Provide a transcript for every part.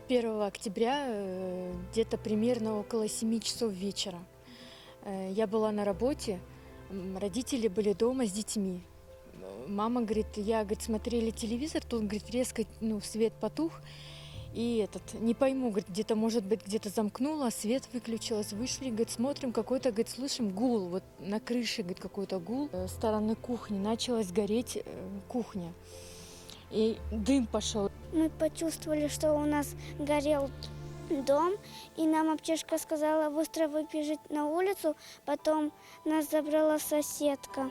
1 октября, где-то примерно около 7 часов вечера. Я была на работе, родители были дома с детьми. Мама говорит, говорит, смотрели телевизор, тут, говорит, резко, свет потух. И не пойму, говорит, где-то, может быть, где-то замкнуло, свет выключилось, вышли, говорит, смотрим, какой-то, говорит, слышим гул, вот на крыше, говорит, какой-то гул. С стороны кухни началась гореть кухня, и дым пошел. Мы почувствовали, что у нас горел дом, и нам аптечка сказала быстро выбежать на улицу, потом нас забрала соседка.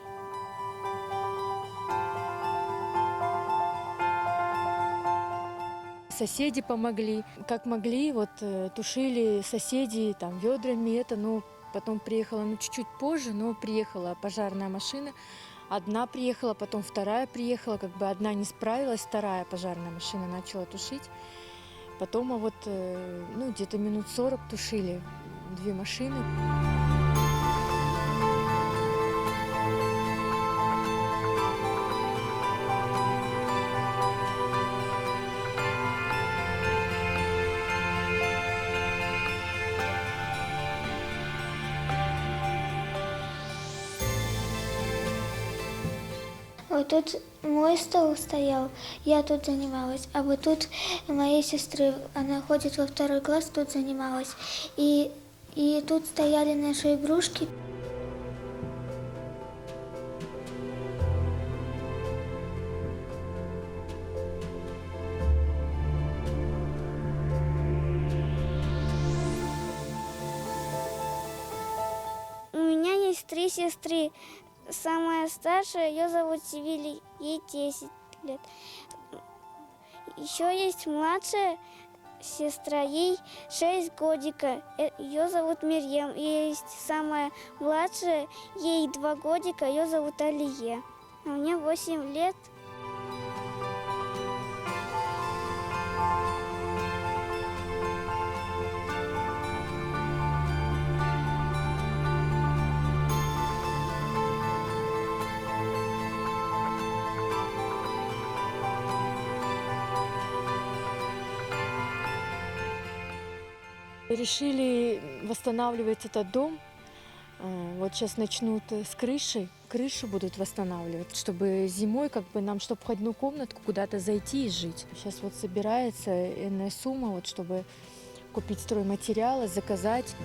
Соседи помогли, как могли, тушили соседи там ведрами потом приехала, чуть-чуть позже, но приехала пожарная машина. Одна приехала, потом вторая приехала, одна не справилась, вторая пожарная машина начала тушить. Потом где-то минут 40 тушили 2 машины. Вот тут мой стол стоял, я тут занималась, а вот тут моей сестры, она ходит во 2 класс, тут занималась. И тут стояли наши игрушки. У меня есть 3 сестры. Самая старшая, ее зовут Севилия, ей 10 лет. Еще есть младшая сестра, ей 6 годика, ее зовут Мирьям. И есть самая младшая, ей 2 годика, ее зовут Алия. А мне 8 лет. Решили восстанавливать этот дом. Вот сейчас начнут с крыши. Крышу будут восстанавливать, чтобы зимой нам, чтобы хоть одну комнатку куда-то зайти и жить. Сейчас собирается энная сумма, чтобы купить стройматериалы, заказать.